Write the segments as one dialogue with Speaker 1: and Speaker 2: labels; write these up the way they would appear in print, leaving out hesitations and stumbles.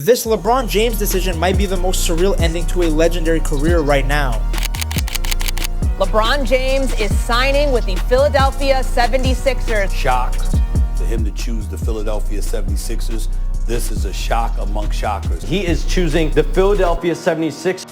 Speaker 1: This LeBron James decision might be the most surreal ending to a legendary career right now.
Speaker 2: LeBron James is signing with the Philadelphia 76ers.
Speaker 3: Shock for him to choose the Philadelphia 76ers. This is a shock among shockers.
Speaker 4: He is choosing the Philadelphia 76ers.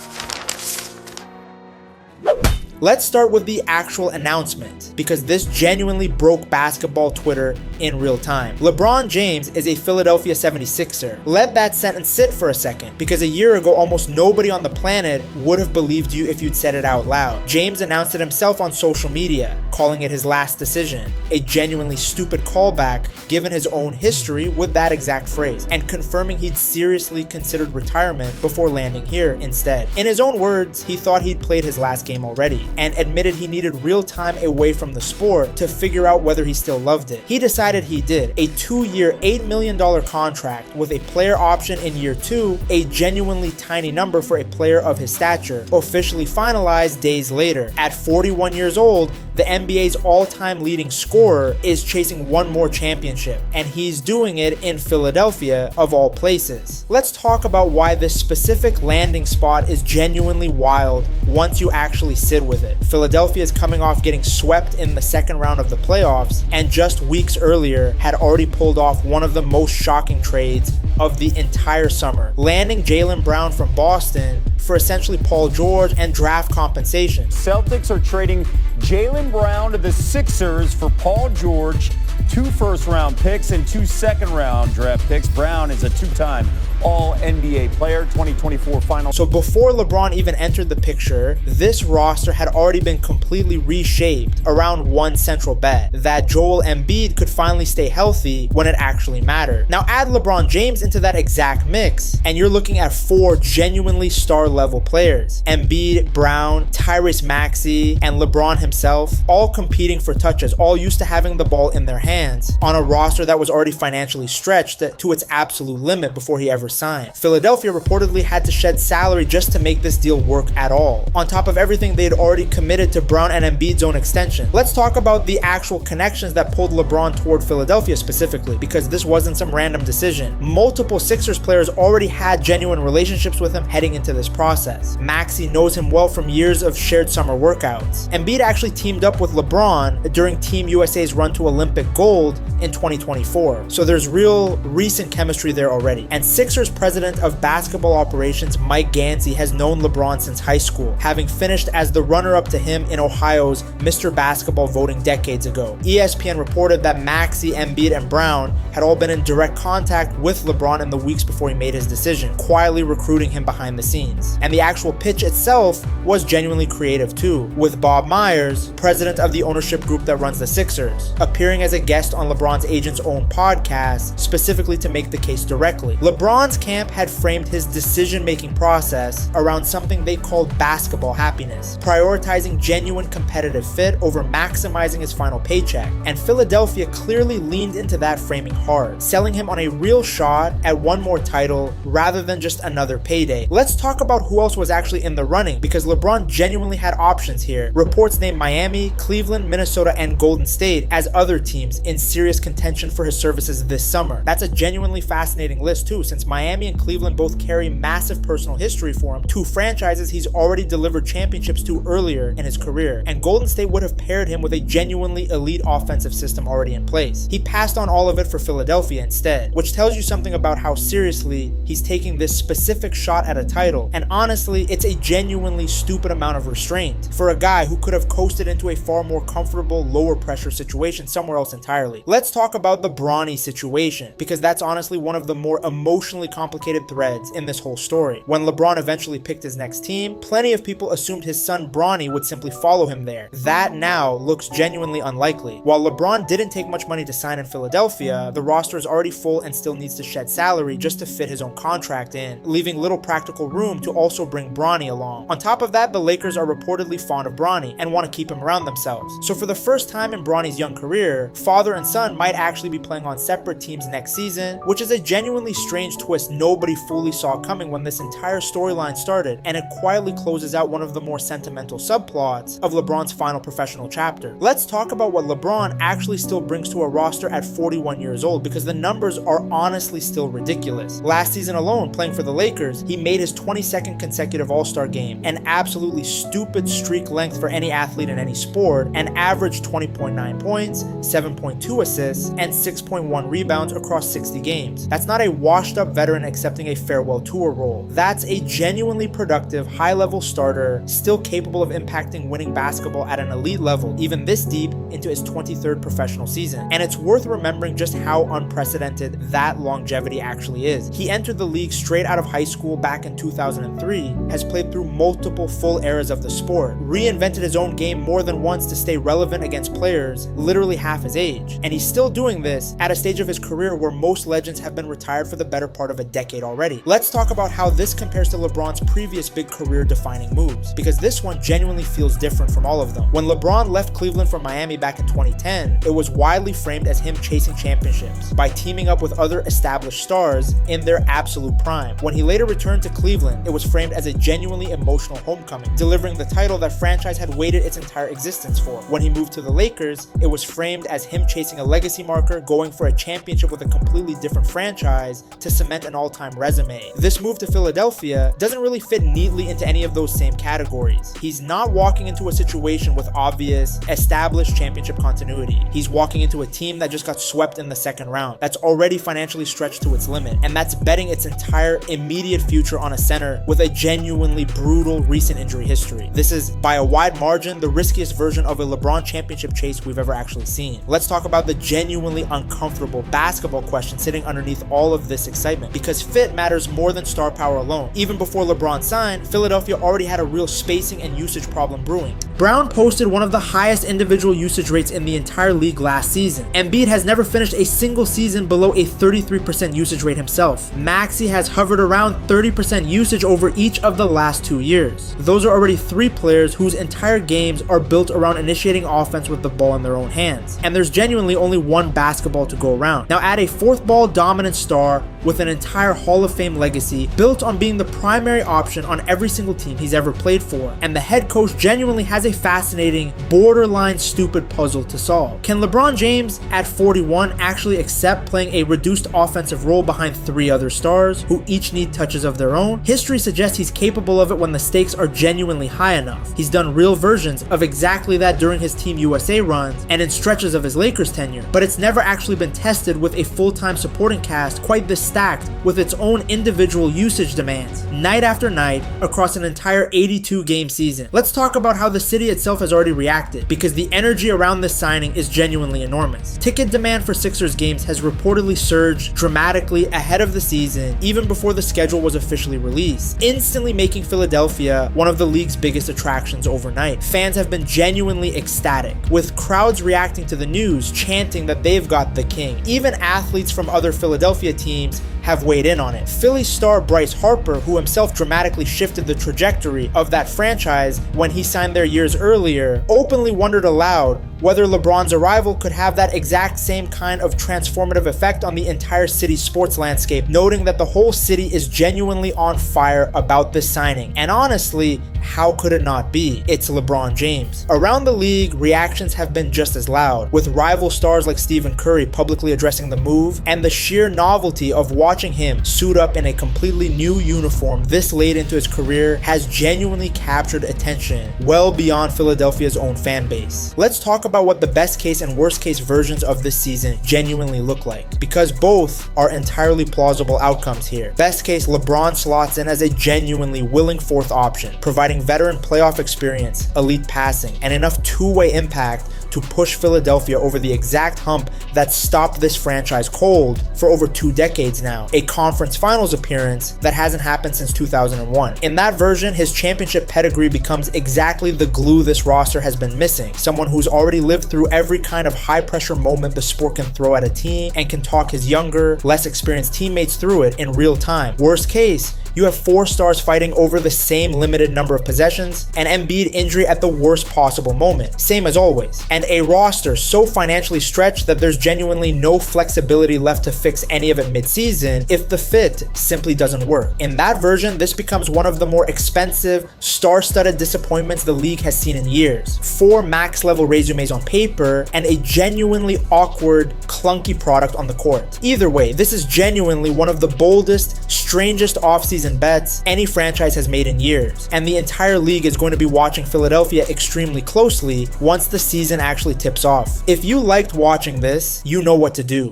Speaker 1: Let's start with the actual announcement, because this genuinely broke basketball Twitter in real time. LeBron James is a Philadelphia 76er. Let that sentence sit for a second, because a year ago, almost nobody on the planet would have believed you if you'd said it out loud. James announced it himself on social media, calling it his last decision, a genuinely stupid callback given his own history with that exact phrase, and confirming he'd seriously considered retirement before landing here instead. In his own words, he thought he'd played his last game already, and admitted he needed real time away from the sport to figure out whether he still loved it. He decided he did. A 2-year, $8 million contract with a player option in year 2, a genuinely tiny number for a player of his stature, officially finalized days later. At 41 years old, the NBA's all-time leading scorer is chasing one more championship, and he's doing it in Philadelphia, of all places. Let's talk about why this specific landing spot is genuinely wild once you actually sit with it. Philadelphia is coming off getting swept in the second round of the playoffs, and just weeks earlier had already pulled off one of the most shocking trades of the entire summer, landing Jaylen Brown from Boston for essentially Paul George and draft compensation.
Speaker 5: Celtics are trading Jaylen Brown to the Sixers for Paul George, 2 first-round picks and 2 second-round draft picks. Brown is a 2-time All-NBA player, 2024 final.
Speaker 1: So before LeBron even entered the picture, this roster had already been completely reshaped around one central bet, that Joel Embiid could finally stay healthy when it actually mattered. Now add LeBron James into that exact mix, and you're looking at 4 genuinely star-level players. Embiid, Brown, Tyrese Maxey, and LeBron himself, all competing for touches, all used to having the ball in their hands, on a roster that was already financially stretched to its absolute limit before he ever signed. Philadelphia reportedly had to shed salary just to make this deal work at all, on top of everything they had already committed to Brown and Embiid's own extension. Let's talk about the actual connections that pulled LeBron toward Philadelphia specifically, because this wasn't some random decision. Multiple Sixers players already had genuine relationships with him heading into this process. Maxey knows him well from years of shared summer workouts. Embiid actually teamed up with LeBron during Team USA's run to Olympic gold in 2024, so there's real recent chemistry there already. And Sixers president of basketball operations Mike Gansey has known LeBron since high school, having finished as the runner-up to him in Ohio's Mr. Basketball voting decades ago. ESPN reported that Maxey, Embiid, and Brown had all been in direct contact with LeBron in the weeks before he made his decision, quietly recruiting him behind the scenes. And the actual pitch itself was genuinely creative too, with Bob Myers, president of the ownership group that runs the Sixers, appearing as a guest on LeBron's agent's own podcast, specifically to make the case directly. LeBron's camp had framed his decision-making process around something they called basketball happiness, prioritizing genuine competitive fit over maximizing his final paycheck, and Philadelphia clearly leaned into that framing hard, selling him on a real shot at one more title rather than just another payday. Let's talk about who else was actually in the running, because LeBron genuinely had options here. Reports named Miami, Cleveland, Minnesota, and Golden State as other teams in serious contention for his services this summer. That's a genuinely fascinating list too, since Miami and Cleveland both carry massive personal history for him, 2 franchises he's already delivered championships to earlier in his career, and Golden State would have paired him with a genuinely elite offensive system already in place. He passed on all of it for Philadelphia instead, which tells you something about how seriously he's taking this specific shot at a title, and honestly, it's a genuinely stupid amount of restraint for a guy who could have coasted into a far more comfortable, lower pressure situation somewhere else entirely. Let's talk about the Bronny situation, because that's honestly one of the more emotionally complicated threads in this whole story. When LeBron eventually picked his next team, plenty of people assumed his son Bronny would simply follow him there. That now looks genuinely unlikely. While LeBron didn't take much money to sign in Philadelphia, the roster is already full and still needs to shed salary just to fit his own contract in, leaving little practical room to also bring Bronny along. On top of that, the Lakers are reportedly fond of Bronny and want to keep him around themselves. So for the first time in Bronny's young career, father and son might actually be playing on separate teams next season, which is a genuinely strange twist nobody fully saw coming when this entire storyline started, and it quietly closes out one of the more sentimental subplots of LeBron's final professional chapter. Let's talk about what LeBron actually still brings to a roster at 41 years old, because the numbers are honestly still ridiculous. Last season alone, playing for the Lakers, he made his 22nd consecutive All-Star game, an absolutely stupid streak length for any athlete in any sport, and averaged 20.9 points, 7.2 assists, and 6.1 rebounds across 60 games. That's not a washed-up veteran accepting a farewell tour role. That's a genuinely productive, high-level starter, still capable of impacting winning basketball at an elite level, even this deep into his 23rd professional season. And it's worth remembering just how unprecedented that longevity actually is. He entered the league straight out of high school back in 2003, has played through multiple full eras of the sport, reinvented his own game more than once to stay relevant against players literally half his age. And he's still doing this at a stage of his career where most legends have been retired for the better part of a decade already. Let's talk about how this compares to LeBron's previous big career-defining moves, because this one genuinely feels different from all of them. When LeBron left Cleveland for Miami back in 2010, it was widely framed as him chasing championships by teaming up with other established stars in their absolute prime. When he later returned to Cleveland, it was framed as a genuinely emotional homecoming, delivering the title that franchise had waited its entire existence for. When he moved to the Lakers, it was framed as him chasing a legacy marker, going for a championship with a completely different franchise to cement an all-time resume. This move to Philadelphia doesn't really fit neatly into any of those same categories. He's not walking into a situation with obvious, established championship continuity. He's walking into a team that just got swept in the second round, that's already financially stretched to its limit, and that's betting its entire immediate future on a center with a genuinely brutal recent injury history. This is, by a wide margin, the riskiest version of a LeBron championship chase we've ever actually seen. Let's talk about the genuinely uncomfortable basketball question sitting underneath all of this excitement, because fit matters more than star power alone. Even before LeBron signed, Philadelphia already had a real spacing and usage problem brewing. Brown posted one of the highest individual usage rates in the entire league last season. Embiid has never finished a single season below a 33% usage rate himself. Maxey has hovered around 30% usage over each of the last 2 years. Those are already 3 players whose entire games are built around initiating offense with the ball in their own hands. And there's genuinely only one basketball to go around. Now add a 4th ball dominant star with an entire Hall of Fame legacy built on being the primary option on every single team he's ever played for. And the head coach genuinely has a fascinating, borderline stupid puzzle to solve. Can LeBron James at 41 actually accept playing a reduced offensive role behind 3 other stars who each need touches of their own? History suggests he's capable of it when the stakes are genuinely high enough. He's done real versions of exactly that during his Team USA runs and in stretches of his Lakers tenure, but it's never actually been tested with a full-time supporting cast quite this stacked with its own individual usage demands, night after night across an entire 82-game season. Let's talk about how the city itself has already reacted, because the energy around this signing is genuinely enormous. Ticket demand for Sixers games has reportedly surged dramatically ahead of the season, even before the schedule was officially released, instantly making Philadelphia one of the league's biggest attractions overnight. Fans have been genuinely ecstatic, with crowds reacting to the news, chanting that they've got the king. Even athletes from other Philadelphia teams have weighed in on it. Philly star Bryce Harper, who himself dramatically shifted the trajectory of that franchise when he signed there years earlier, openly wondered aloud whether LeBron's arrival could have that exact same kind of transformative effect on the entire city's sports landscape, noting that the whole city is genuinely on fire about this signing. And honestly, how could it not be? It's LeBron James. Around the league, reactions have been just as loud, with rival stars like Stephen Curry publicly addressing the move, and the sheer novelty of watching him suit up in a completely new uniform this late into his career has genuinely captured attention well beyond Philadelphia's own fan base. Let's talk about what the best case and worst case versions of this season genuinely look like, because both are entirely plausible outcomes here. Best case, LeBron slots in as a genuinely willing 4th option, providing veteran playoff experience, elite passing, and enough two-way impact to push Philadelphia over the exact hump that stopped this franchise cold for over 2 decades now, a conference finals appearance that hasn't happened since 2001. In that version, his championship pedigree becomes exactly the glue this roster has been missing, someone who's already lived through every kind of high-pressure moment the sport can throw at a team and can talk his younger, less experienced teammates through it in real time. Worst case, You have 4 stars fighting over the same limited number of possessions, and Embiid injury at the worst possible moment, same as always, and a roster so financially stretched that there's genuinely no flexibility left to fix any of it mid-season if the fit simply doesn't work. In that version, this becomes one of the more expensive, star-studded disappointments the league has seen in years. 4 max-level resumes on paper, and a genuinely awkward, clunky product on the court. Either way, this is genuinely one of the boldest, strangest offseason bets any franchise has made in years, and the entire league is going to be watching Philadelphia extremely closely once the season actually tips off. If you liked watching this, you know what to do.